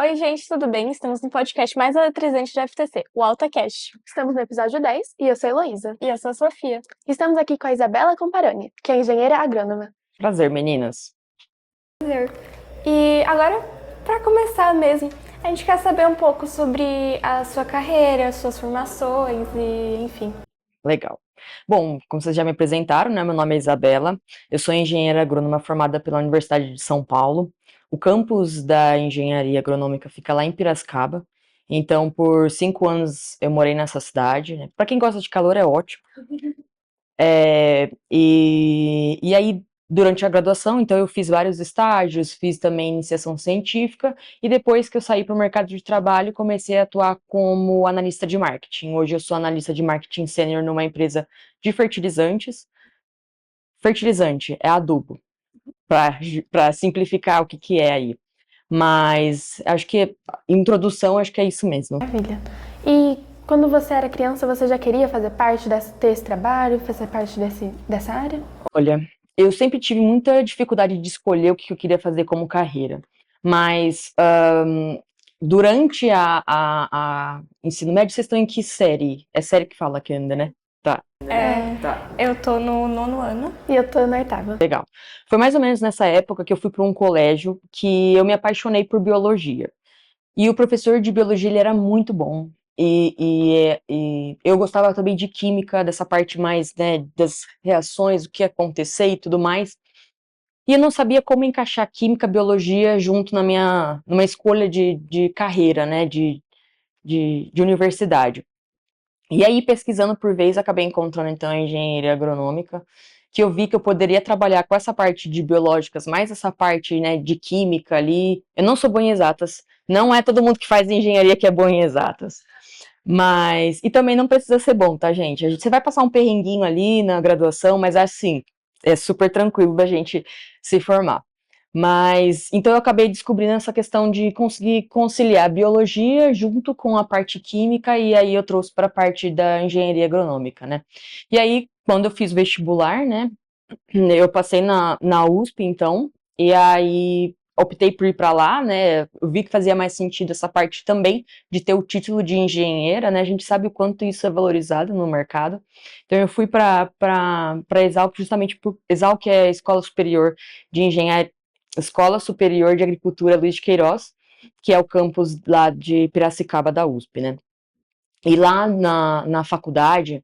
Oi, gente, tudo bem? Estamos no podcast mais eletrizante do FTC, o AltaCast. Estamos no episódio 10 e eu sou a Heloísa. E eu sou a Sofia. Estamos aqui com a Isabela Comparoni, que é engenheira agrônoma. Prazer, meninas. E agora, para começar mesmo, a gente quer saber um pouco sobre a sua carreira, suas formações e enfim. Legal. Bom, como vocês já me apresentaram, né? Meu nome é Isabela. Eu sou engenheira agrônoma formada pela Universidade de São Paulo. O campus da engenharia agronômica fica lá em Piracicaba. Então, por 5 anos eu morei nessa cidade, né? Para quem gosta de calor é ótimo. E aí, durante a graduação, então eu fiz vários estágios, fiz também iniciação científica, e depois que eu saí para o mercado de trabalho, comecei a atuar como analista de marketing. Hoje eu sou analista de marketing sênior numa empresa de fertilizantes. Fertilizante é adubo, para simplificar o que é aí. Mas acho que introdução, acho que é isso mesmo. Maravilha. E quando você era criança, você já queria fazer parte desse trabalho, fazer parte dessa área? Olha, eu sempre tive muita dificuldade de escolher o que eu queria fazer como carreira, mas durante a ensino médio, vocês estão em que série? É série que fala aqui ainda, né? Tá, Eu tô no 9º ano. E eu tô na 8ª. legal. Foi mais ou menos nessa época que eu fui para um colégio que eu me apaixonei por biologia. E o professor de biologia, ele era muito bom. E eu gostava também de química, dessa parte mais, né, das reações, o que ia acontecer e tudo mais. E eu não sabia como encaixar química, biologia junto numa escolha de carreira, né, de universidade. E aí, pesquisando por vez, acabei encontrando então a engenharia agronômica, que eu vi que eu poderia trabalhar com essa parte de biológicas, mais essa parte, né, de química ali. Eu não sou boa em exatas, não é todo mundo que faz engenharia que é bom em exatas. Mas, e também não precisa ser bom, tá, gente? Você vai passar um perrenguinho ali na graduação, mas assim, é super tranquilo da gente se formar. Mas, então eu acabei descobrindo essa questão de conseguir conciliar a biologia junto com a parte química, e aí eu trouxe para a parte da engenharia agronômica, né? E aí, quando eu fiz vestibular, né, eu passei na USP, então, e aí optei por ir para lá, né? Eu vi que fazia mais sentido essa parte também de ter o título de engenheira, né? A gente sabe o quanto isso é valorizado no mercado. Então eu fui para Exalc justamente por Exalc é a Escola Superior de Engenharia, Escola Superior de Agricultura Luiz de Queiroz, que é o campus lá de Piracicaba da USP, né? E lá na faculdade,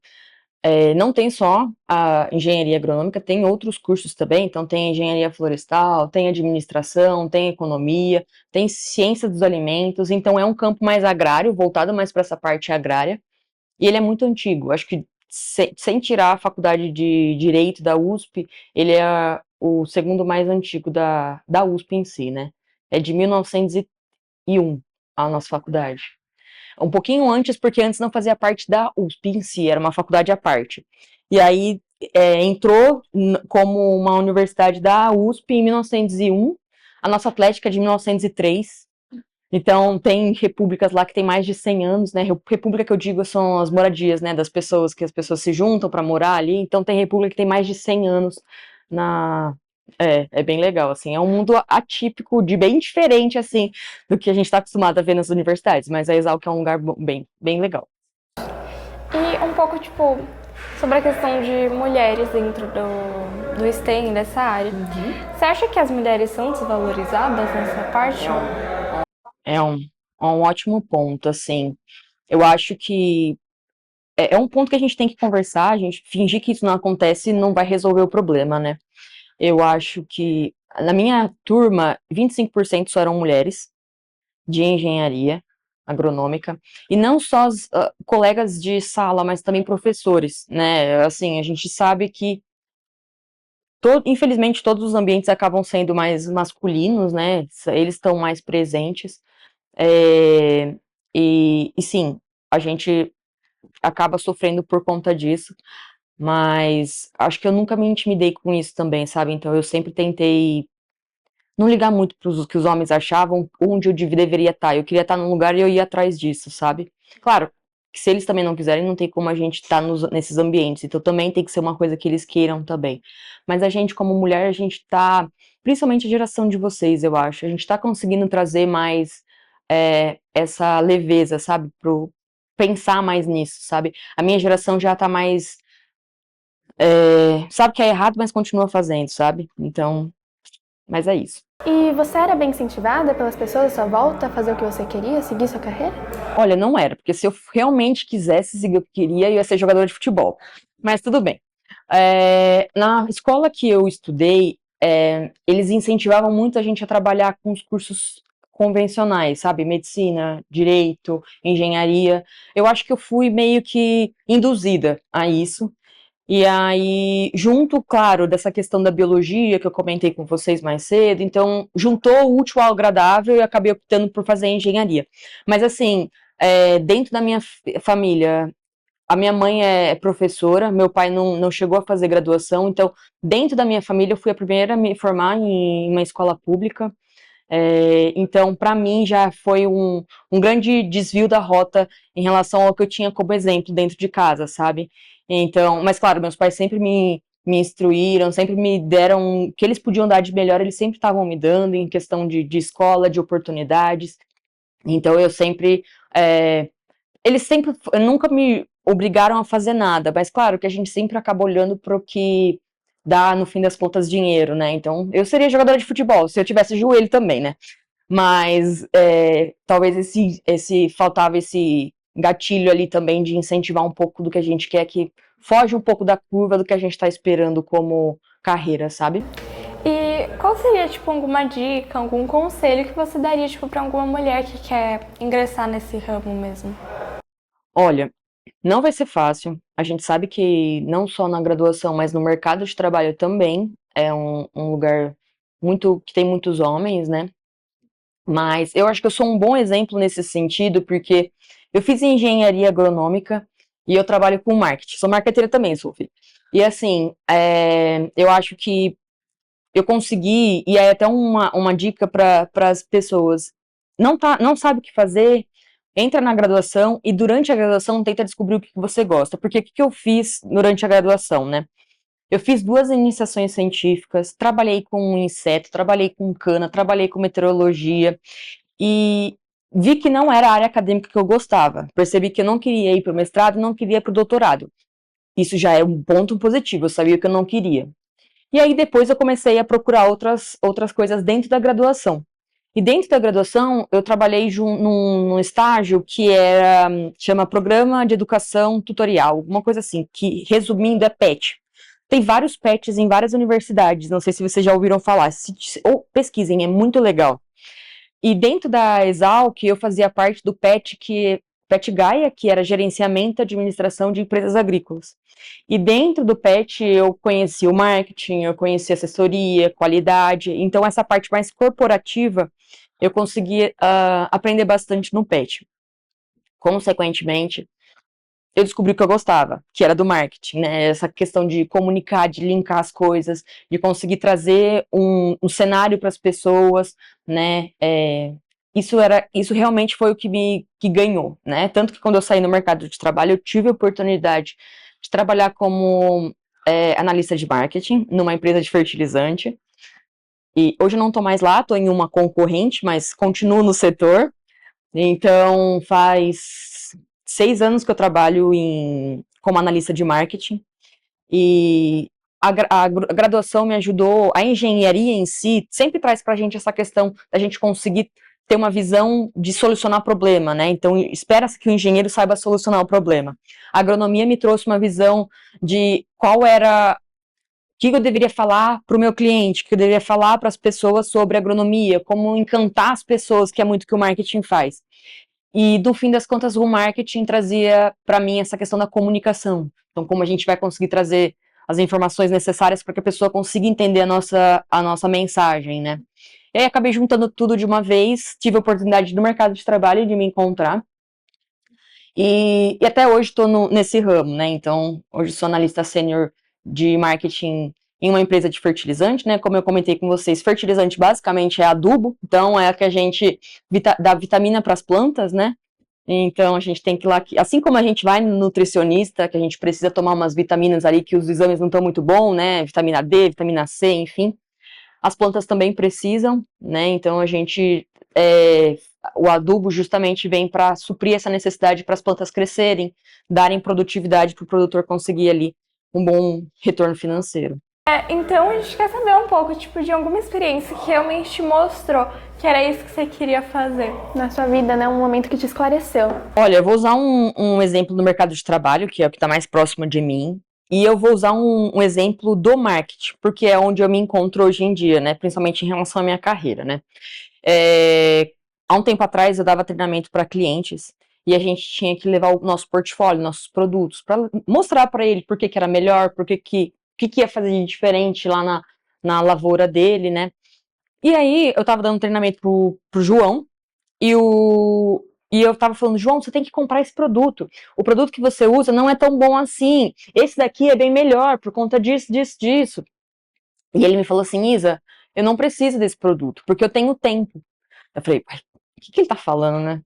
não tem só a engenharia agronômica, tem outros cursos também, então tem engenharia florestal, tem administração, tem economia, tem ciência dos alimentos, então é um campo mais agrário, voltado mais para essa parte agrária, e ele é muito antigo, acho que sem tirar a faculdade de Direito da USP, ele é o segundo mais antigo da USP em si, né? É de 1901, a nossa faculdade. Um pouquinho antes, porque antes não fazia parte da USP em si, era uma faculdade à parte. E aí entrou como uma universidade da USP em 1901, a nossa Atlética é de 1903. Então tem repúblicas lá que tem mais de 100 anos, né? República que eu digo são as moradias, né, das pessoas, que as pessoas se juntam para morar ali. Então tem república que tem mais de 100 anos na é bem legal, assim, é um mundo atípico, de bem diferente, assim, do que a gente está acostumado a ver nas universidades, mas a Exalc é um lugar bem legal. E um pouco, tipo, sobre a questão de mulheres dentro do STEM, dessa área. Você acha que as mulheres são desvalorizadas nessa parte? É um ótimo ponto, assim, eu acho que é um ponto que a gente tem que conversar, a gente fingir que isso não acontece não vai resolver o problema, né? Eu acho que, na minha turma, 25% só eram mulheres, de engenharia agronômica, e não só os colegas de sala, mas também professores, né? Assim, a gente sabe que, infelizmente, todos os ambientes acabam sendo mais masculinos, né? Eles estão mais presentes, é, e sim, a gente acaba sofrendo por conta disso, mas acho que eu nunca me intimidei com isso também, sabe? Então eu sempre tentei não ligar muito para o que os homens achavam, onde eu deveria estar. Eu queria estar num lugar e eu ia atrás disso, sabe? Claro, que se eles também não quiserem, não tem como a gente estar nesses ambientes. Então também tem que ser uma coisa que eles queiram também. Mas a gente, como mulher, a gente tá, principalmente a geração de vocês, eu acho, a gente tá conseguindo trazer mais essa leveza, sabe? Pro pensar mais nisso, sabe? A minha geração já tá mais. Sabe que é errado, mas continua fazendo, sabe? Então, mas é isso. E você era bem incentivada pelas pessoas à sua volta a fazer o que você queria, seguir sua carreira? Olha, não era, porque se eu realmente quisesse seguir o que queria, eu ia ser jogadora de futebol. Mas tudo bem. Na escola que eu estudei, eles incentivavam muito a gente a trabalhar com os cursos convencionais, sabe? Medicina, direito, engenharia. Eu acho que eu fui meio que induzida a isso. E aí, junto, claro, dessa questão da biologia que eu comentei com vocês mais cedo, então juntou o útil ao agradável e acabei optando por fazer engenharia. Mas assim, dentro da minha família, a minha mãe é professora, meu pai não chegou a fazer graduação, então dentro da minha família eu fui a primeira a me formar em uma escola pública. Então, para mim, já foi um grande desvio da rota em relação ao que eu tinha como exemplo dentro de casa, sabe? Então, mas claro, meus pais sempre me instruíram, sempre me deram o que eles podiam dar de melhor, eles sempre estavam me dando em questão de escola, de oportunidades. Então, eu sempre. Eles sempre nunca me obrigaram a fazer nada, mas claro que a gente sempre acaba olhando para o que dá, no fim das contas, dinheiro, né? Então, eu seria jogadora de futebol se eu tivesse joelho também, né? Mas talvez faltava esse gatilho ali também de incentivar um pouco do que a gente quer, que foge um pouco da curva do que a gente está esperando como carreira, sabe? E qual seria, tipo, alguma dica, algum conselho que você daria, tipo, para alguma mulher que quer ingressar nesse ramo mesmo? Olha, não vai ser fácil. A gente sabe que não só na graduação, mas no mercado de trabalho também é um lugar que tem muitos homens, né? Mas eu acho que eu sou um bom exemplo nesse sentido, porque eu fiz engenharia agronômica e eu trabalho com marketing. Sou marqueteira também, Sophie. E assim, eu acho que eu consegui, e é até uma dica para as pessoas. Não sabe o que fazer, entra na graduação e durante a graduação tenta descobrir o que você gosta. Porque o que eu fiz durante a graduação, né? Eu fiz 2 iniciações científicas, trabalhei com inseto, trabalhei com cana, trabalhei com meteorologia e vi que não era a área acadêmica que eu gostava. Percebi que eu não queria ir para o mestrado, não queria ir para o doutorado. Isso já é um ponto positivo, eu sabia que eu não queria. E aí depois eu comecei a procurar outras coisas dentro da graduação. E dentro da graduação eu trabalhei num estágio que chama Programa de Educação Tutorial, alguma coisa assim, que resumindo é PET. Tem vários PETs em várias universidades, não sei se vocês já ouviram falar, ou pesquisem, é muito legal. E dentro da Exalc eu fazia parte do PET Gaia, que era Gerenciamento e Administração de Empresas Agrícolas. E dentro do PET eu conheci o marketing, eu conheci assessoria, qualidade, então essa parte mais corporativa eu consegui aprender bastante no PET. Consequentemente, eu descobri o que eu gostava, que era do marketing, né? Essa questão de comunicar, de linkar as coisas, de conseguir trazer um cenário para as pessoas, né? Isso realmente foi o que ganhou, né? Tanto que quando eu saí no mercado de trabalho, eu tive a oportunidade de trabalhar como analista de marketing numa empresa de fertilizante. E hoje eu não estou mais lá, estou em uma concorrente, mas continuo no setor. Então, faz 6 anos que eu trabalho como analista de marketing e a graduação me ajudou, a engenharia em si sempre traz para a gente essa questão da gente conseguir ter uma visão de solucionar problema, né? Então, espera-se que o engenheiro saiba solucionar o problema. A agronomia me trouxe uma visão de qual era o que eu deveria falar para o meu cliente, o que eu deveria falar para as pessoas sobre agronomia, como encantar as pessoas, que é muito o que o marketing faz. E, no fim das contas, o marketing trazia para mim essa questão da comunicação. Então, como a gente vai conseguir trazer as informações necessárias para que a pessoa consiga entender a nossa mensagem, né? E aí, acabei juntando tudo de uma vez, tive a oportunidade no mercado de trabalho de me encontrar. E até hoje estou nesse ramo, né? Então, hoje sou analista sênior de marketing em uma empresa de fertilizante, né? Como eu comentei com vocês, fertilizante basicamente é adubo, então é a que a gente dá vitamina para as plantas, né? Então a gente tem que ir lá, assim como a gente vai no nutricionista, que a gente precisa tomar umas vitaminas ali que os exames não estão muito bons, né? Vitamina D, vitamina C, enfim. As plantas também precisam, né? Então a gente o adubo justamente vem para suprir essa necessidade para as plantas crescerem, darem produtividade para o produtor conseguir ali um bom retorno financeiro. Então a gente quer saber um pouco, tipo, de alguma experiência que realmente te mostrou que era isso que você queria fazer na sua vida, né? Um momento que te esclareceu. Olha, eu vou usar um exemplo do mercado de trabalho, que é o que está mais próximo de mim, e eu vou usar um exemplo do marketing, porque é onde eu me encontro hoje em dia, né? Principalmente em relação à minha carreira, né? Há um tempo atrás eu dava treinamento para clientes e a gente tinha que levar o nosso portfólio, nossos produtos, para mostrar para ele por que era melhor, o que ia fazer de diferente lá na lavoura dele, né? E aí eu tava dando treinamento pro João e, e eu tava falando, João, você tem que comprar esse produto. O produto que você usa não é tão bom assim. Esse daqui é bem melhor por conta disso, disso, disso. E ele me falou assim, Isa, eu não preciso desse produto, porque eu tenho tempo. Eu falei, o que ele tá falando, né?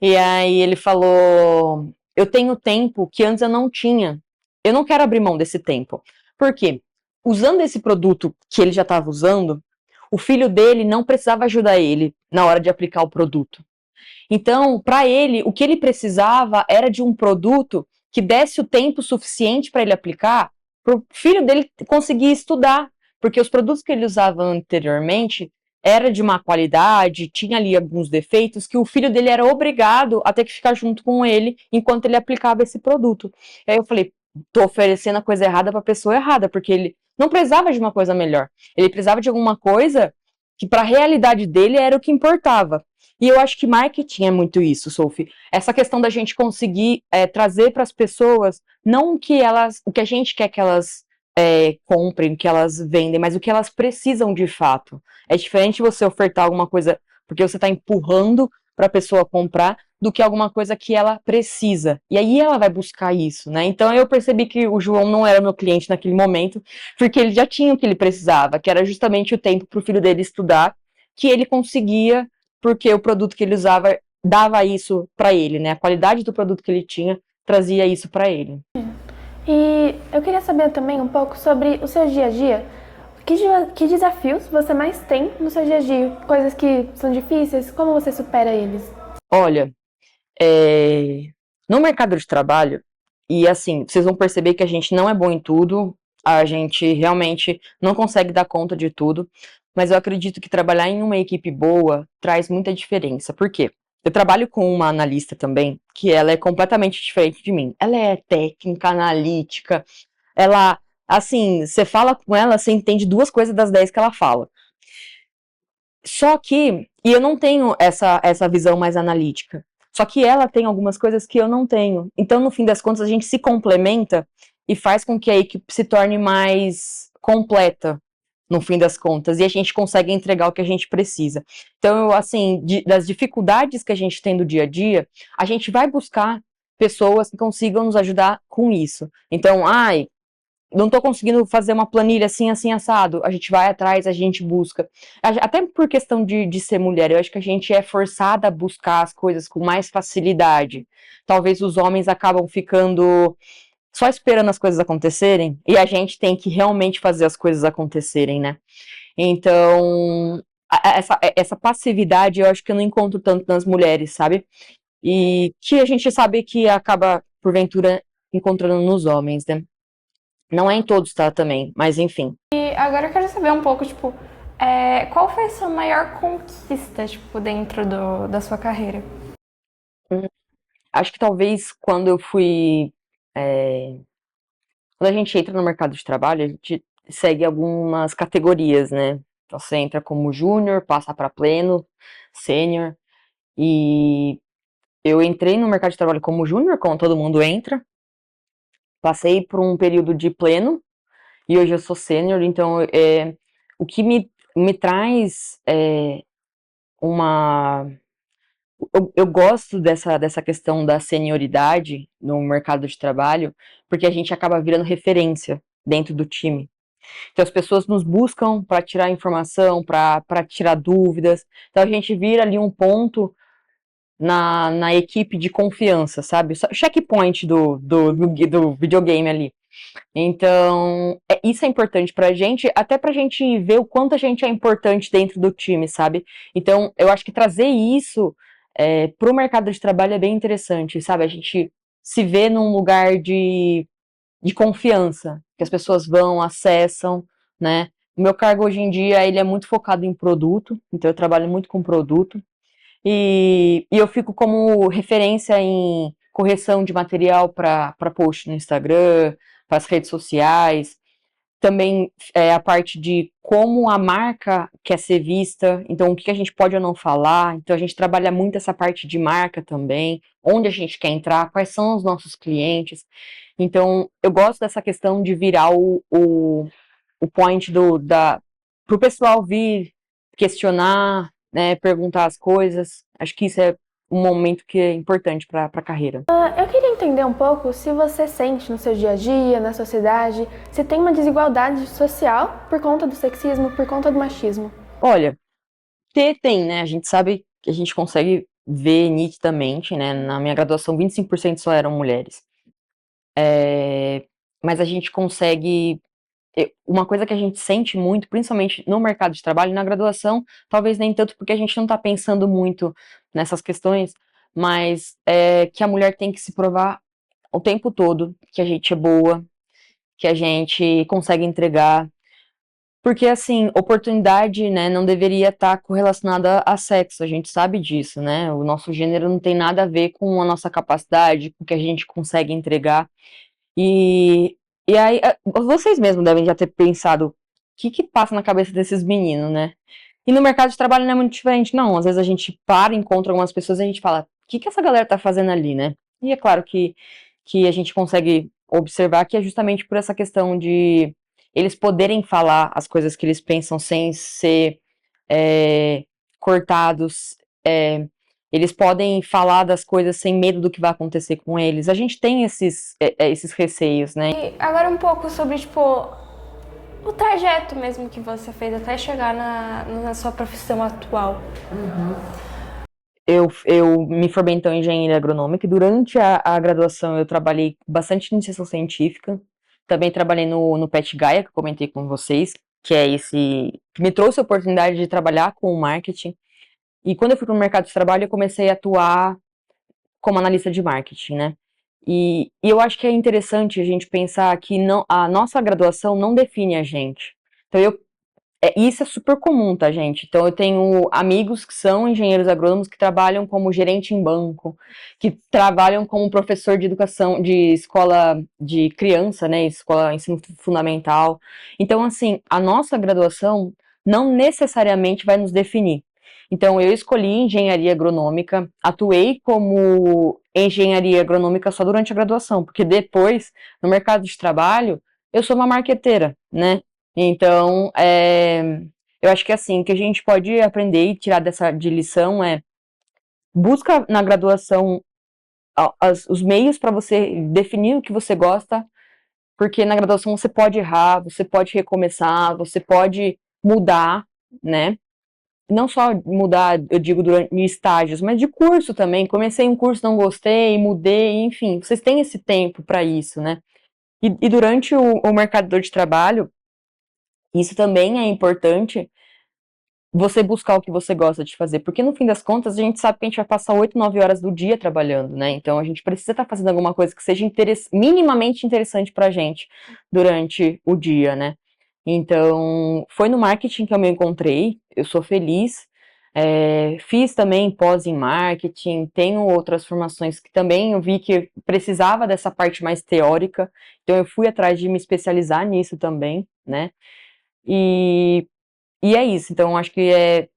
E aí ele falou, eu tenho tempo que antes eu não tinha. Eu não quero abrir mão desse tempo. Por quê? Usando esse produto que ele já estava usando, o filho dele não precisava ajudar ele na hora de aplicar o produto. Então, para ele, o que ele precisava era de um produto que desse o tempo suficiente para ele aplicar, para o filho dele conseguir estudar, porque os produtos que ele usava anteriormente era de má qualidade, tinha ali alguns defeitos que o filho dele era obrigado a ter que ficar junto com ele enquanto ele aplicava esse produto. E aí eu falei, tô oferecendo a coisa errada para a pessoa errada, porque ele não precisava de uma coisa melhor, ele precisava de alguma coisa que para a realidade dele era o que importava. E eu acho que marketing é muito isso, Sophie. Essa questão da gente conseguir trazer para as pessoas não o que a gente quer que elas comprem, que elas vendem, mas o que elas precisam de fato. É diferente você ofertar alguma coisa porque você está empurrando para a pessoa comprar do que alguma coisa que ela precisa. E aí ela vai buscar isso, né? Então eu percebi que o João não era meu cliente naquele momento, porque ele já tinha o que ele precisava, que era justamente o tempo para o filho dele estudar, que ele conseguia porque o produto que ele usava dava isso para ele, né? A qualidade do produto que ele tinha trazia isso para ele. E eu queria saber também um pouco sobre o seu dia a dia. Que desafios você mais tem no seu dia a dia? Coisas que são difíceis, como você supera eles? Olha, no mercado de trabalho, e assim, vocês vão perceber que a gente não é bom em tudo, a gente realmente não consegue dar conta de tudo, mas eu acredito que trabalhar em uma equipe boa traz muita diferença. Por quê? Eu trabalho com uma analista também, que ela é completamente diferente de mim. Ela é técnica, analítica, ela, assim, você fala com ela, você entende 2 coisas das 10 que ela fala. Só que, e eu não tenho essa visão mais analítica. Só que ela tem algumas coisas que eu não tenho. Então, no fim das contas, a gente se complementa e faz com que a equipe se torne mais completa, no fim das contas, e a gente consegue entregar o que a gente precisa. Então, eu, assim, das dificuldades que a gente tem do dia a dia, a gente vai buscar pessoas que consigam nos ajudar com isso. Então, não tô conseguindo fazer uma planilha assim, assim, assado. A gente vai atrás, a gente busca. Até por questão de ser mulher, eu acho que a gente é forçada a buscar as coisas com mais facilidade. Talvez os homens acabam ficando só esperando as coisas acontecerem, e a gente tem que realmente fazer as coisas acontecerem, né? Então, essa passividade eu acho que eu não encontro tanto nas mulheres, sabe? E que a gente sabe que acaba, porventura, encontrando nos homens, né? Não é em todos, tá, também, mas enfim. E agora eu quero saber um pouco, tipo, qual foi a sua maior conquista, tipo, dentro da sua carreira? Acho que talvez quando eu fui. Quando a gente entra no mercado de trabalho, a gente segue algumas categorias, né? Então você entra como júnior, passa para pleno, sênior. E eu entrei no mercado de trabalho como júnior, como todo mundo entra. Passei por um período de pleno e hoje eu sou sênior, então o que me traz uma. Eu gosto dessa questão da senioridade no mercado de trabalho, porque a gente acaba virando referência dentro do time. Então as pessoas nos buscam para tirar informação, para tirar dúvidas. Então a gente vira ali um ponto na equipe de confiança, sabe? O checkpoint do videogame ali. Então, isso é importante pra gente, até pra gente ver o quanto a gente é importante dentro do time, sabe? Então, eu acho que trazer isso pro mercado de trabalho é bem interessante, sabe? A gente se vê num lugar de confiança, que as pessoas vão, acessam, né? O meu cargo hoje em dia, ele é muito focado em produto, então eu trabalho muito com produto, e eu fico como referência em correção de material para post no Instagram, para as redes sociais, também a parte de como a marca quer ser vista, então o que a gente pode ou não falar, então a gente trabalha muito essa parte de marca também, onde a gente quer entrar, quais são os nossos clientes, então eu gosto dessa questão de virar o point para o pessoal vir questionar, né, perguntar as coisas, acho que isso é um momento que é importante para a carreira. Eu queria entender um pouco se você sente no seu dia a dia, na sociedade, se tem uma desigualdade social por conta do sexismo, por conta do machismo. Olha, tem, né? A gente sabe que a gente consegue ver nitidamente, né? Na minha graduação, 25% só eram mulheres. Mas a gente consegue. Uma coisa que a gente sente muito, principalmente no mercado de trabalho, na graduação, talvez nem tanto porque a gente não está pensando muito nessas questões, mas é que a mulher tem que se provar o tempo todo que a gente é boa, que a gente consegue entregar. Porque, assim, oportunidade, né, não deveria estar correlacionada a sexo, a gente sabe disso, né? O nosso gênero não tem nada a ver com a nossa capacidade, com o que a gente consegue entregar. E, e aí, vocês mesmos devem já ter pensado o que passa na cabeça desses meninos, né? E no mercado de trabalho não é muito diferente, não. Às vezes a gente para, encontra algumas pessoas e a gente fala, o que essa galera tá fazendo ali, né? E é claro que a gente consegue observar que é justamente por essa questão de eles poderem falar as coisas que eles pensam sem ser é, cortados, eles podem falar das coisas sem medo do que vai acontecer com eles. A gente tem esses receios, né? E agora um pouco sobre, tipo, o trajeto mesmo que você fez até chegar na sua profissão atual. Eu me formei então em engenharia agronômica e durante a graduação eu trabalhei bastante em iniciação científica. Também trabalhei no PET Gaia, que eu comentei com vocês, que é esse que me trouxe a oportunidade de trabalhar com o marketing. E quando eu fui para o mercado de trabalho, eu comecei a atuar como analista de marketing, né? E eu acho que é interessante a gente pensar que não, a nossa graduação não define a gente. Então, isso é super comum, tá, gente? Então, eu tenho amigos que são engenheiros agrônomos que trabalham como gerente em banco, que trabalham como professor de educação, de escola de criança, né? Escola ensino fundamental. Então, assim, a nossa graduação não necessariamente vai nos definir. Então, eu escolhi engenharia agronômica, atuei como engenharia agronômica só durante a graduação, porque depois, no mercado de trabalho, eu sou uma marqueteira, né? Então, eu acho que assim, o que a gente pode aprender e tirar dessa de lição é busca na graduação os meios para você definir o que você gosta, porque na graduação você pode errar, você pode recomeçar, você pode mudar, né? Não só mudar, eu digo, durante estágios, mas de curso também. Comecei um curso, não gostei, mudei, enfim, vocês têm esse tempo para isso, né? E durante o mercado de trabalho, isso também é importante você buscar o que você gosta de fazer, porque no fim das contas a gente sabe que a gente vai passar 8, 9 horas do dia trabalhando, né? Então a gente precisa estar fazendo alguma coisa que seja minimamente interessante pra gente durante o dia, né? Então foi no marketing que eu me encontrei, eu sou feliz. Fiz também pós em marketing, tenho outras formações que também eu vi que precisava dessa parte mais teórica, então eu fui atrás de me especializar nisso também, né? E e é isso, então acho que é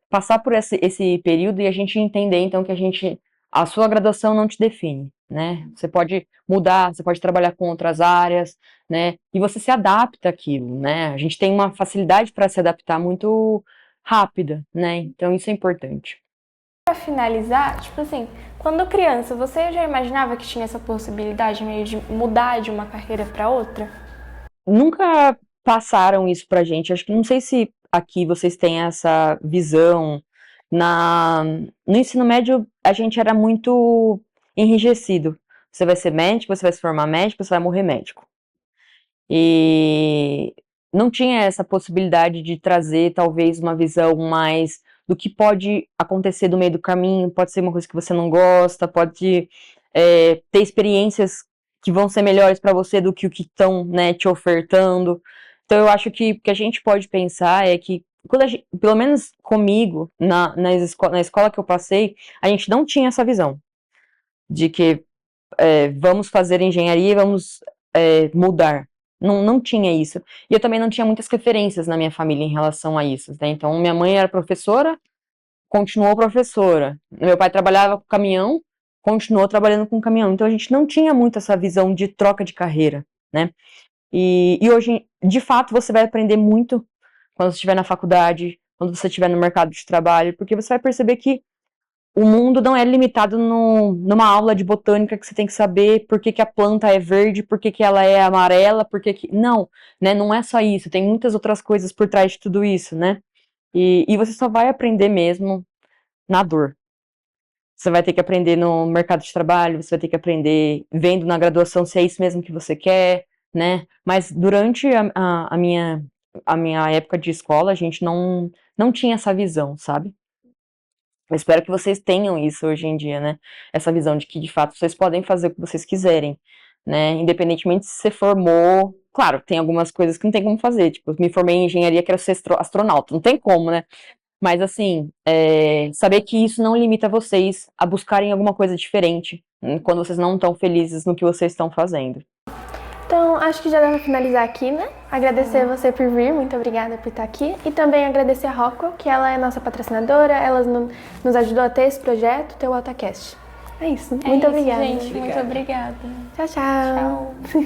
passar por esse período e a gente entender então que a sua graduação não te define, né? Você pode mudar, você pode trabalhar com outras áreas, né? E você se adapta àquilo, né? A gente tem uma facilidade para se adaptar muito rápida, né? Então isso é importante. Pra finalizar, tipo assim, quando criança, você já imaginava que tinha essa possibilidade meio de mudar de uma carreira para outra? Nunca passaram isso pra gente. Acho que não sei se aqui vocês têm essa visão. No ensino médio, a gente era muito enrijecido. Você vai ser médico, você vai se formar médico, você vai morrer médico. E não tinha essa possibilidade de trazer, talvez, uma visão mais do que pode acontecer do meio do caminho, pode ser uma coisa que você não gosta, pode ter experiências que vão ser melhores para você do que o que estão, né, te ofertando. Então, eu acho que o que a gente pode pensar é que, pelo menos comigo, na escola que eu passei, a gente não tinha essa visão de que vamos fazer engenharia e vamos mudar. Não tinha isso. E eu também não tinha muitas referências na minha família em relação a isso, né? Então, minha mãe era professora, continuou professora. Meu pai trabalhava com caminhão, continuou trabalhando com caminhão. Então, a gente não tinha muito essa visão de troca de carreira, né? E hoje, de fato, você vai aprender muito quando você estiver na faculdade, quando você estiver no mercado de trabalho, porque você vai perceber que o mundo não é limitado numa aula de botânica que você tem que saber por que que a planta é verde, por que que ela é amarela, por que que... Não, né? Não é só isso, tem muitas outras coisas por trás de tudo isso, né? E você só vai aprender mesmo na dor. Você vai ter que aprender no mercado de trabalho, você vai ter que aprender vendo na graduação se é isso mesmo que você quer, né? Mas durante a minha época de escola, a gente não tinha essa visão, sabe? Eu espero que vocês tenham isso hoje em dia, né? Essa visão de que, de fato, vocês podem fazer o que vocês quiserem, né? Independentemente se você formou... Claro, tem algumas coisas que não tem como fazer. Tipo, eu me formei em engenharia, quero ser astronauta. Não tem como, né? Mas, assim, saber que isso não limita vocês a buscarem alguma coisa diferente, quando vocês não estão felizes no que vocês estão fazendo. Então, acho que já dá pra finalizar aqui, né? Agradecer você por vir, muito obrigada por estar aqui. E também agradecer a Rockwell, que ela é nossa patrocinadora, ela nos ajudou a ter esse projeto, ter o AltaCast. É isso, muito obrigada. Gente, muito obrigada. Tchau, tchau. Tchau.